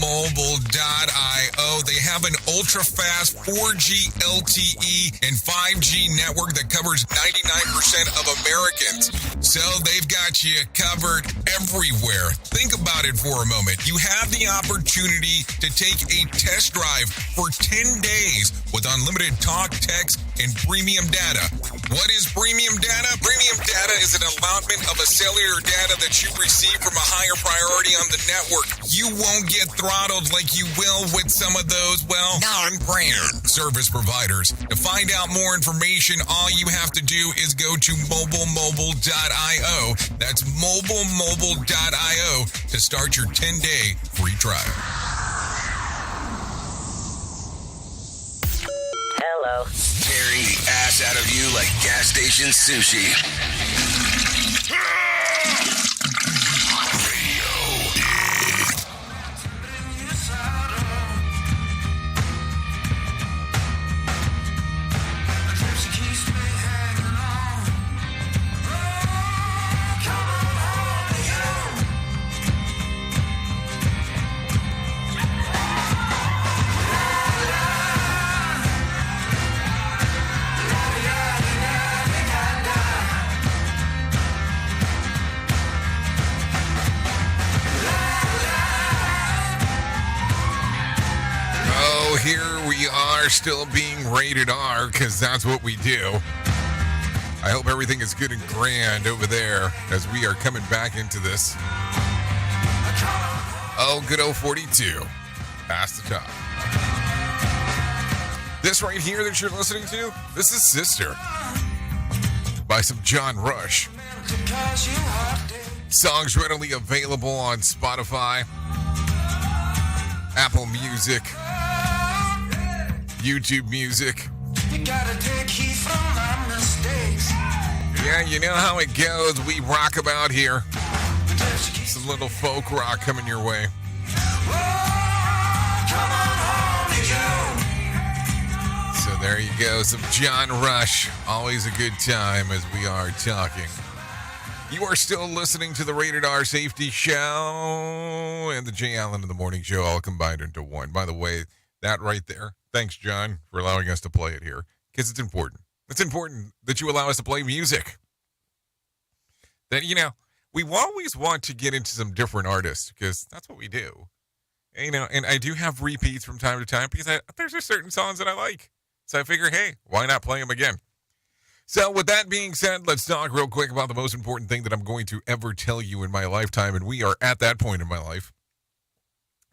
They have an ultra-fast 4G LTE and 5G network that covers 99% of Americans. So they've got you covered everywhere. Think about it for a moment. You have the opportunity to take a test drive for 10 days with unlimited talk, text, and premium data. What is premium data? Premium data is an allotment of a cellular data that you receive from a higher priority on the network. You won't get throttled like you will with some of those, well, non-brand service providers. To find out more information, all you have to do is go to mobilemobile.io. That's mobilemobile.io to start your 10-day free trial. Hello. Tearing the ass out of you like gas station sushi. Here we are, still being rated R, because that's what we do. I hope everything is good and grand over there as we are coming back into this. Oh, good old 42. Past the top. This right here that you're listening to, this is Sister by some John Rush. Songs readily available on Spotify, Apple Music, YouTube Music. Yeah, you know how it goes. We rock about here. Some little folk rock coming your way. So there you go. Some John Rush. Always a good time as we are talking. You are still listening to the Rated R Safety Show and the Jay Allen in the Morning Show, all combined into one. By the way, that right there, thanks, John, for allowing us to play it here, because it's important. It's important that you allow us to play music. That, you know, we always want to get into some different artists, because that's what we do. And, you know, and I do have repeats from time to time, because there's just certain songs that I like. So I figure, hey, why not play them again? So with that being said, let's talk real quick about the most important thing that I'm going to ever tell you in my lifetime, and we are at that point in my life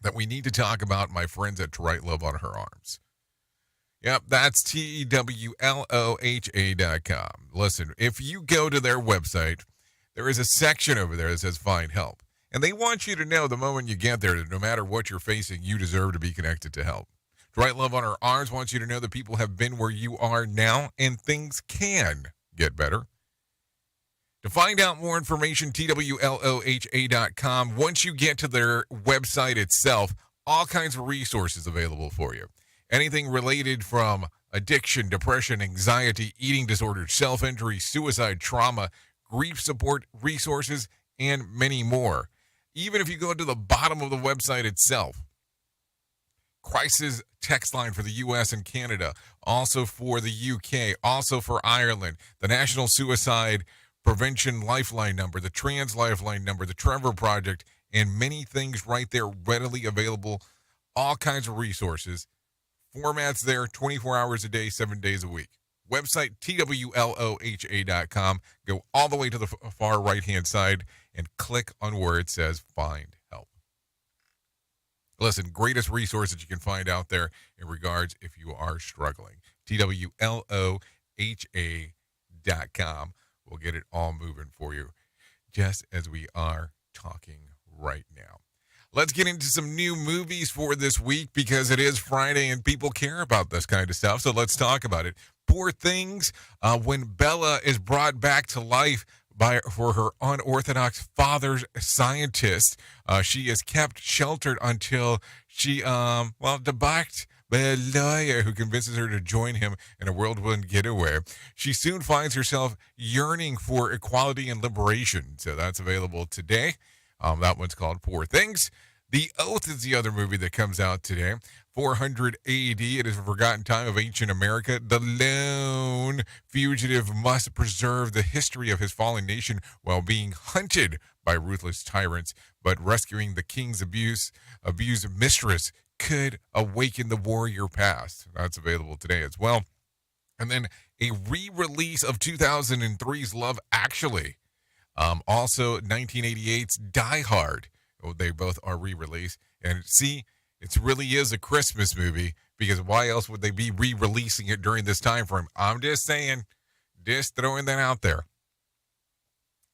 that we need to talk about my friends at To Write Love on Her Arms. Yep, that's TWLOHA.com. Listen, if you go to their website, there is a section over there that says find help. And they want you to know the moment you get there that no matter what you're facing, you deserve to be connected to help. Right Love on Our Arms wants you to know that people have been where you are now and things can get better. To find out more information, TWLOHA.com. Once you get to their website itself, all kinds of resources available for you. Anything related from addiction, depression, anxiety, eating disorders, self-injury, suicide, trauma, grief support resources, and many more. Even if you go to the bottom of the website itself, crisis text line for the U.S. and Canada, also for the U.K., also for Ireland, the National Suicide Prevention Lifeline number, the Trans Lifeline number, the Trevor Project, and many things right there readily available, all kinds of resources. Formats there 24 hours a day, 7 days a week. Website TWLOHA.com. Go all the way to the far right-hand side and click on where it says Find Help. Listen, greatest resource that you can find out there in regards if you are struggling. TWLOHA.com. We'll get it all moving for you just as we are talking right now. Let's get into some new movies for this week because it is Friday and people care about this kind of stuff. So let's talk about it. Poor Things, when Bella is brought back to life for her unorthodox father's scientist. She is kept sheltered until she, debunked by a lawyer who convinces her to join him in a whirlwind getaway. She soon finds herself yearning for equality and liberation. So that's available today. That one's called Poor Things. The Oath is the other movie that comes out today. 400 AD, it is a forgotten time of ancient America. The lone fugitive must preserve the history of his fallen nation while being hunted by ruthless tyrants. But rescuing the king's abused mistress could awaken the warrior past. That's available today as well. And then a re-release of 2003's Love Actually. Also, 1988's Die Hard. They both are re-released. And see, it really is a Christmas movie because why else would they be re-releasing it during this time frame? I'm just saying, just throwing that out there.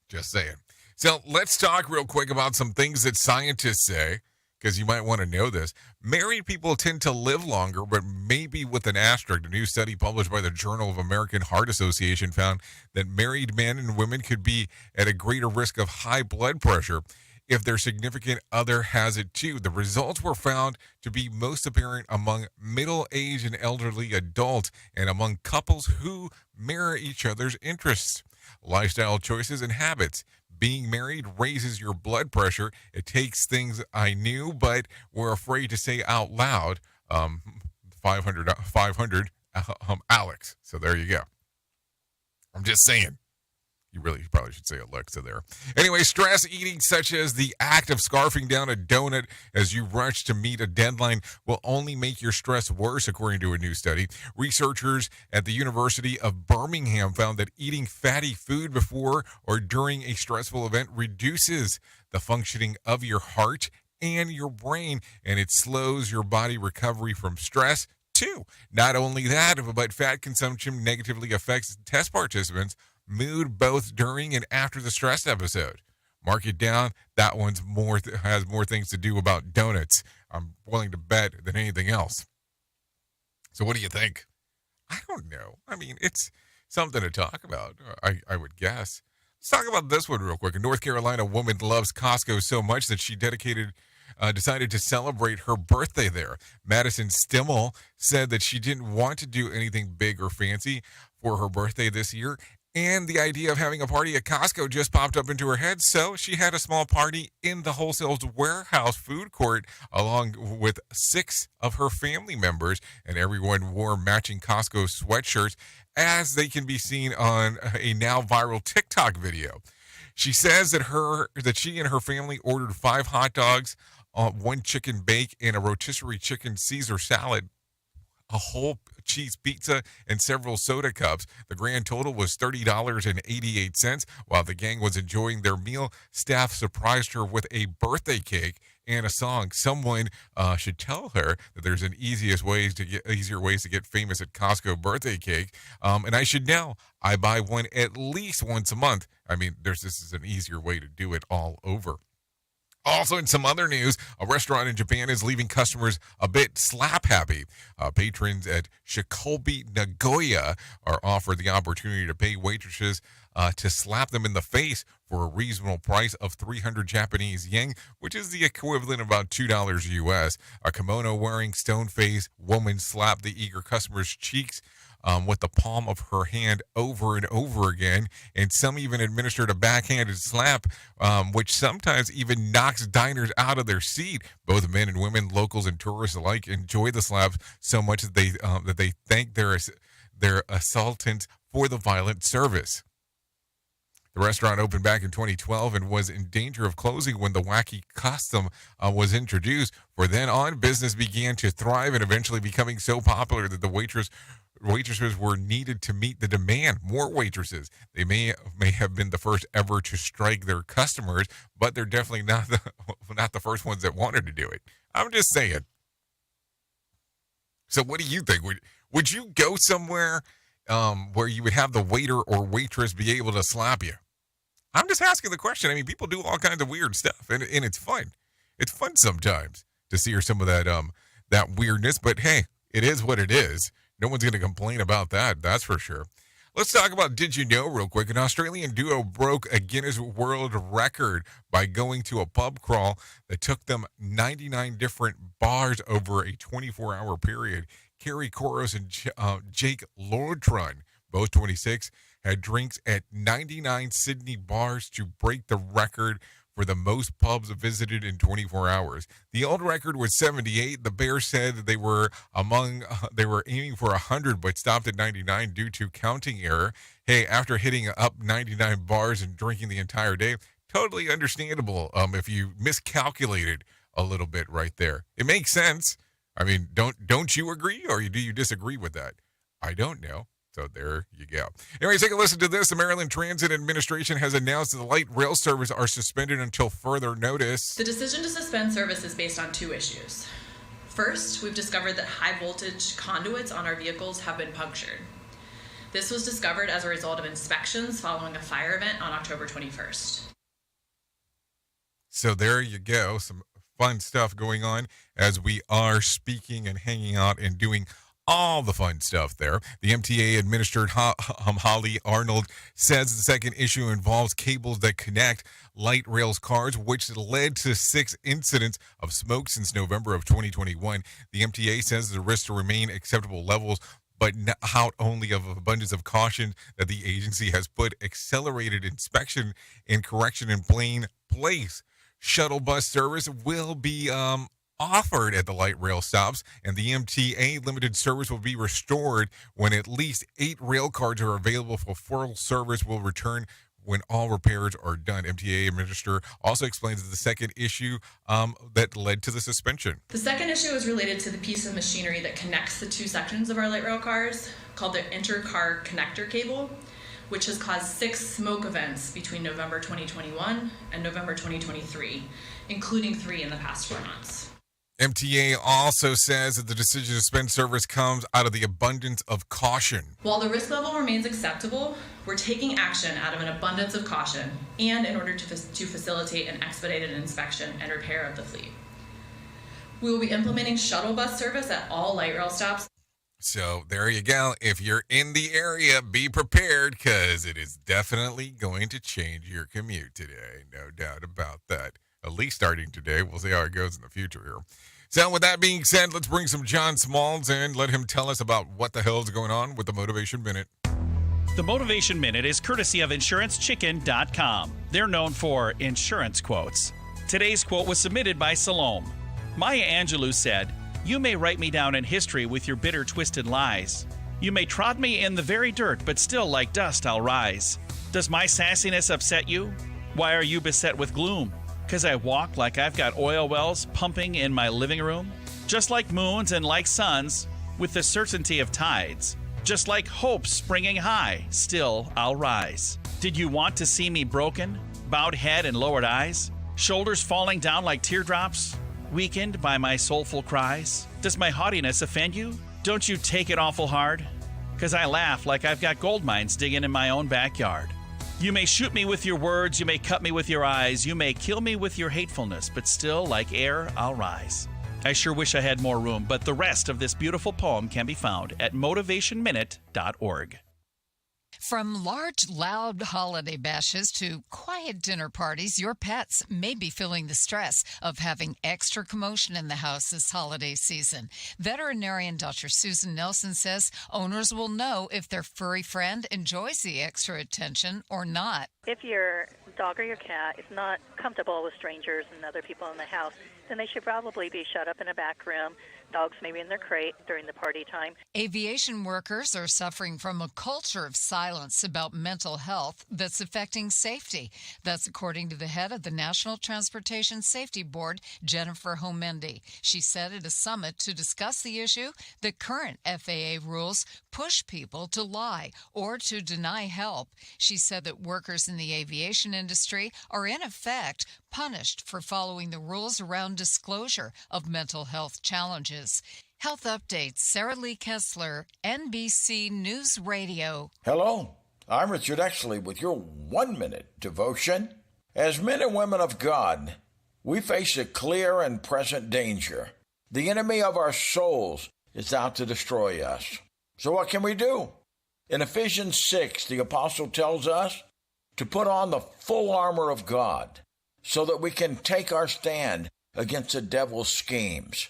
Just saying. So let's talk real quick about some things that scientists say, because you might want to know this. Married people tend to live longer, but maybe with an asterisk. A new study published by the Journal of American Heart Association found that married men and women could be at a greater risk of high blood pressure if their significant other has it too. The results were found to be most apparent among middle-aged and elderly adults and among couples who mirror each other's interests, lifestyle choices, and habits. Being married raises your blood pressure. It takes things I knew but were afraid to say out loud. 500 Alex. So there you go. I'm just saying. You probably should say Alexa there. Anyway, stress eating, such as the act of scarfing down a donut as you rush to meet a deadline, will only make your stress worse, according to a new study. Researchers at the University of Birmingham found that eating fatty food before or during a stressful event reduces the functioning of your heart and your brain, and it slows your body recovery from stress, too. Not only that, but fat consumption negatively affects test participants' mood both during and after the stress episode. Mark it down. That one's has more things to do about donuts, I'm willing to bet, than anything else. So what do you think? I don't know. I mean, it's something to talk about, I would guess. Let's talk about this one real quick. A North Carolina woman loves Costco so much that she decided to celebrate her birthday there. Madison Stimmel said that she didn't want to do anything big or fancy for her birthday this year, and the idea of having a party at Costco just popped up into her head, so she had a small party in the wholesale's warehouse food court along with 6 of her family members, and everyone wore matching Costco sweatshirts, as they can be seen on a now viral TikTok video. She says that she and her family ordered 5 hot dogs, 1 chicken bake, and a rotisserie chicken Caesar salad. a whole cheese pizza, and several soda cups. The grand total was $30.88. While the gang was enjoying their meal, staff surprised her with a birthday cake and a song. Someone should tell her that there's easier ways to get famous at Costco birthday cake. And I should know, I buy one at least once a month. I mean, this is an easier way to do it all over. Also, in some other news, a restaurant in Japan is leaving customers a bit slap-happy. Patrons at Shikobi Nagoya are offered the opportunity to pay waitresses to slap them in the face for a reasonable price of 300 Japanese yen, which is the equivalent of about $2 US. A kimono-wearing, stone-faced woman slapped the eager customer's cheeks with the palm of her hand over and over again, and some even administered a backhanded slap, which sometimes even knocks diners out of their seat. Both men and women, locals and tourists alike, enjoy the slaps so much that they thank their assailants for the violent service. The restaurant opened back in 2012 and was in danger of closing when the wacky custom was introduced. For then on, business began to thrive and eventually becoming so popular that the waitresses were needed to meet the demand. More waitresses. They may have been the first ever to strike their customers, but they're definitely not the first ones that wanted to do it. I'm just saying. So what do you think? Would you go somewhere where you would have the waiter or waitress be able to slap you? I'm just asking the question. I mean, people do all kinds of weird stuff, and it's fun. It's fun sometimes to see some of that weirdness, but hey, it is what it is. No one's going to complain about that, that's for sure. Let's talk about Did You Know real quick. An Australian duo broke a Guinness World Record by going to a pub crawl that took them 99 different bars over a 24-hour period. Kerry Koros and Jake Lordtron, both 26, had drinks at 99 Sydney bars to break the record for the most pubs visited in 24 hours. The old record was 78. The Bears said that they were aiming for 100, but stopped at 99 due to counting error. Hey, after hitting up 99 bars and drinking the entire day, totally understandable if you miscalculated a little bit right there. It makes sense. I mean, don't you agree, or do you disagree with that? I don't know. So there you go. Anyway, take a listen to this. The Maryland Transit Administration has announced that the light rail service are suspended until further notice. The decision to suspend service is based on two issues. First, we've discovered that high voltage conduits on our vehicles have been punctured. This was discovered as a result of inspections following a fire event on October 21st. So there you go. Some fun stuff going on as we are speaking and hanging out and doing all the fun stuff there. The MTA administered Holly Arnold says the second issue involves cables that connect light rail's cars, which led to 6 incidents of smoke since November of 2021. The MTA says the risks remain acceptable levels, but out only of abundance of caution that the agency has put accelerated inspection and correction in plain place. Shuttle bus service will be offered at the light rail stops, and the MTA limited service will be restored when at least 8 rail cars are available for full service will return when all repairs are done. MTA administrator also explains that the second issue that led to the suspension. The second issue is related to the piece of machinery that connects the 2 sections of our light rail cars, called the inter-car connector cable, which has caused 6 smoke events between November 2021 and November 2023, including 3 in the past 4 months. MTA also says that the decision to suspend service comes out of the abundance of caution. While the risk level remains acceptable, we're taking action out of an abundance of caution and in order to facilitate an expedited inspection and repair of the fleet. We will be implementing shuttle bus service at all light rail stops. So there you go. If you're in the area, be prepared because it is definitely going to change your commute today. No doubt about that. At least starting today. We'll see how it goes in the future here. So with that being said, let's bring some John Smalls in. Let him tell us about what the hell is going on with the Motivation Minute. The Motivation Minute is courtesy of InsuranceChicken.com. They're known for insurance quotes. Today's quote was submitted by Salome. Maya Angelou said, "You may write me down in history with your bitter, twisted lies. You may trod me in the very dirt, but still like dust I'll rise. Does my sassiness upset you? Why are you beset with gloom? 'Cause I walk like I've got oil wells pumping in my living room? Just like moons and like suns, with the certainty of tides. Just like hope springing high, still I'll rise. Did you want to see me broken? Bowed head and lowered eyes? Shoulders falling down like teardrops? Weakened by my soulful cries? Does my haughtiness offend you? Don't you take it awful hard? 'Cause I laugh like I've got gold mines digging in my own backyard. You may shoot me with your words, you may cut me with your eyes, you may kill me with your hatefulness, but still, like air, I'll rise. I sure wish I had more room, but the rest of this beautiful poem can be found at motivationminute.org. From large, loud holiday bashes to quiet dinner parties, your pets may be feeling the stress of having extra commotion in the house this holiday season. Veterinarian Dr. Susan Nelson says owners will know if their furry friend enjoys the extra attention or not. If your dog or your cat is not comfortable with strangers and other people in the house, then they should probably be shut up in a back room. Dogs maybe in their crate during the party time. Aviation workers are suffering from a culture of silence about mental health that's affecting safety. That's according to the head of the National Transportation Safety Board, Jennifer Homendy. She said at a summit to discuss the issue that current FAA rules push people to lie or to deny help. She said that workers in the aviation industry are in effect punished for following the rules around disclosure of mental health challenges. Health Updates, Sarah Lee Kessler, NBC News Radio. Hello, I'm Richard Exley with your 1-minute devotion. As men and women of God, we face a clear and present danger. The enemy of our souls is out to destroy us. So what can we do? In Ephesians 6, the apostle tells us to put on the full armor of God so that we can take our stand against the devil's schemes.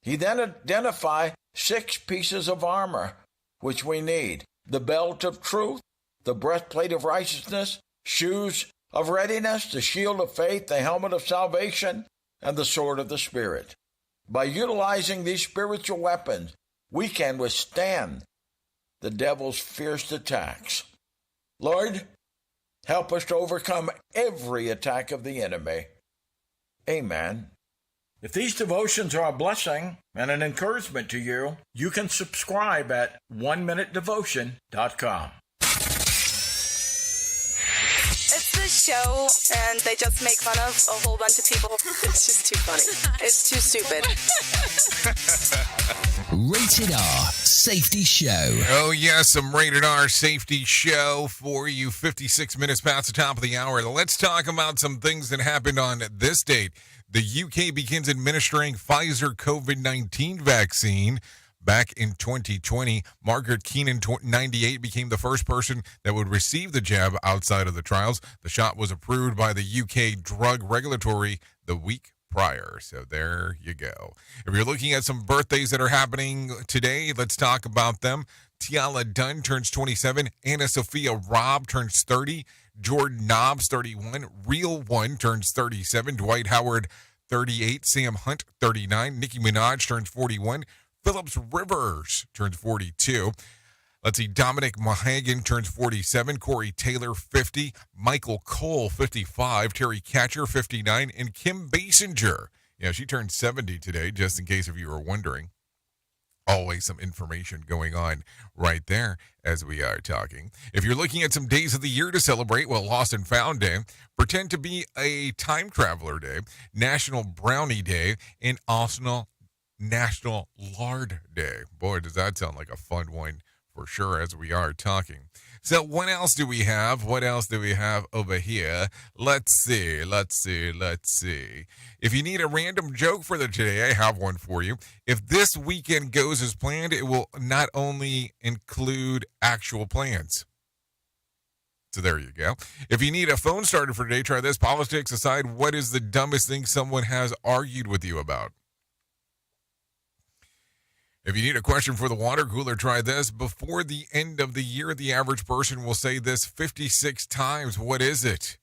He then identified 6 pieces of armor which we need: the belt of truth, the breastplate of righteousness, shoes of readiness, the shield of faith, the helmet of salvation, and the sword of the Spirit. By utilizing these spiritual weapons, we can withstand the devil's fierce attacks. Lord, help us to overcome every attack of the enemy. Amen. If these devotions are a blessing and an encouragement to you, you can subscribe at oneminutedevotion.com. It's this show, and they just make fun of a whole bunch of people. It's just too funny. It's too stupid. Rated R Safety Show. Oh, yes, some Rated R Safety Show for you. 56 minutes past the top of the hour. Let's talk about some things that happened on this date. The UK begins administering Pfizer COVID-19 vaccine. Back in 2020, Margaret Keenan, 98, became the first person that would receive the jab outside of the trials. The shot was approved by the UK Drug Regulatory the week prior. So there you go. If you're looking at some birthdays that are happening today, let's talk about them. Tiala Dunn turns 27. Anna Sophia Robb turns 30. Jordan Nobbs, 31. Real One turns 37. Dwight Howard, 38. Sam Hunt, 39. Nicki Minaj turns 41. Phillips Rivers turns 42. Let's see, Dominic Mahagan turns 47. Corey Taylor, 50. Michael Cole, 55. Terry Catcher, 59. And Kim Basinger. Yeah, she turned 70 today, just in case if you were wondering. Always some information going on right there as we are talking. If you're looking at some days of the year to celebrate, well, Lost and Found Day, Pretend to Be a Time Traveler Day, National Brownie Day, and National Lard Day. Boy, does that sound like a fun one for sure as we are talking. So what else do we have? What else do we have over here? Let's see. If you need a random joke for the today, I have one for you. If this weekend goes as planned, it will not only include actual plans. So there you go. If you need a phone starter for today, try this. Politics aside, what is the dumbest thing someone has argued with you about? If you need a question for the water cooler, try this. Before the end of the year, the average person will say this 56 times. What is it?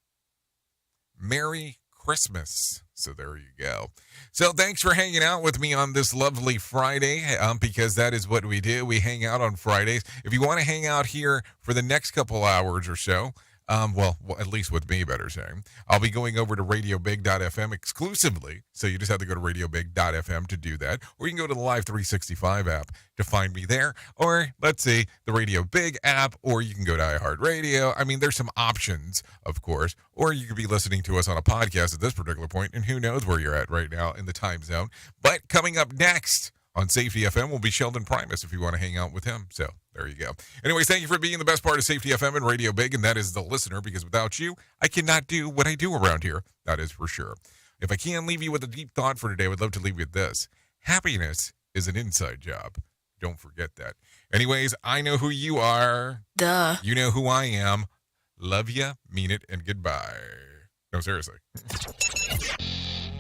Merry Christmas. So there you go. So thanks for hanging out with me on this lovely Friday, because that is what we do. We hang out on Fridays. If you want to hang out here for the next couple hours or so, Well, at least with me, better saying. I'll be going over to radiobig.fm exclusively, so you just have to go to radiobig.fm to do that, or you can go to the Live 365 app to find me there, or let's see, the Radio Big app, or you can go to iHeartRadio. I mean, there's some options, of course, or you could be listening to us on a podcast at this particular point, and who knows where you're at right now in the time zone. But coming up next on Safety FM will be Sheldon Primus if you want to hang out with him. So there you go. Anyways, thank you for being the best part of Safety FM and Radio Big, and that is the listener, because without you, I cannot do what I do around here. That is for sure. If I can leave you with a deep thought for today, I would love to leave you with this. Happiness is an inside job. Don't forget that. Anyways, I know who you are. Duh. You know who I am. Love ya, mean it, and goodbye. No, seriously.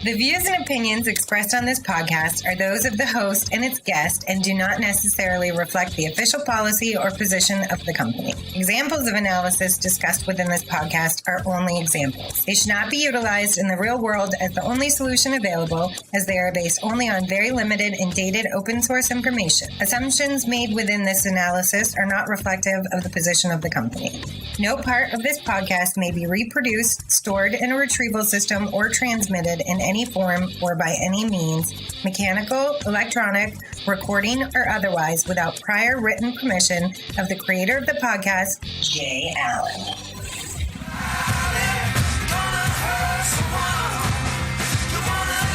The views and opinions expressed on this podcast are those of the host and its guest and do not necessarily reflect the official policy or position of the company. Examples of analysis discussed within this podcast are only examples. They should not be utilized in the real world as the only solution available, as they are based only on very limited and dated open source information. Assumptions made within this analysis are not reflective of the position of the company. No part of this podcast may be reproduced, stored in a retrieval system, or transmitted in any form or by any means, mechanical, electronic, recording, or otherwise, without prior written permission of the creator of the podcast, Jay Allen.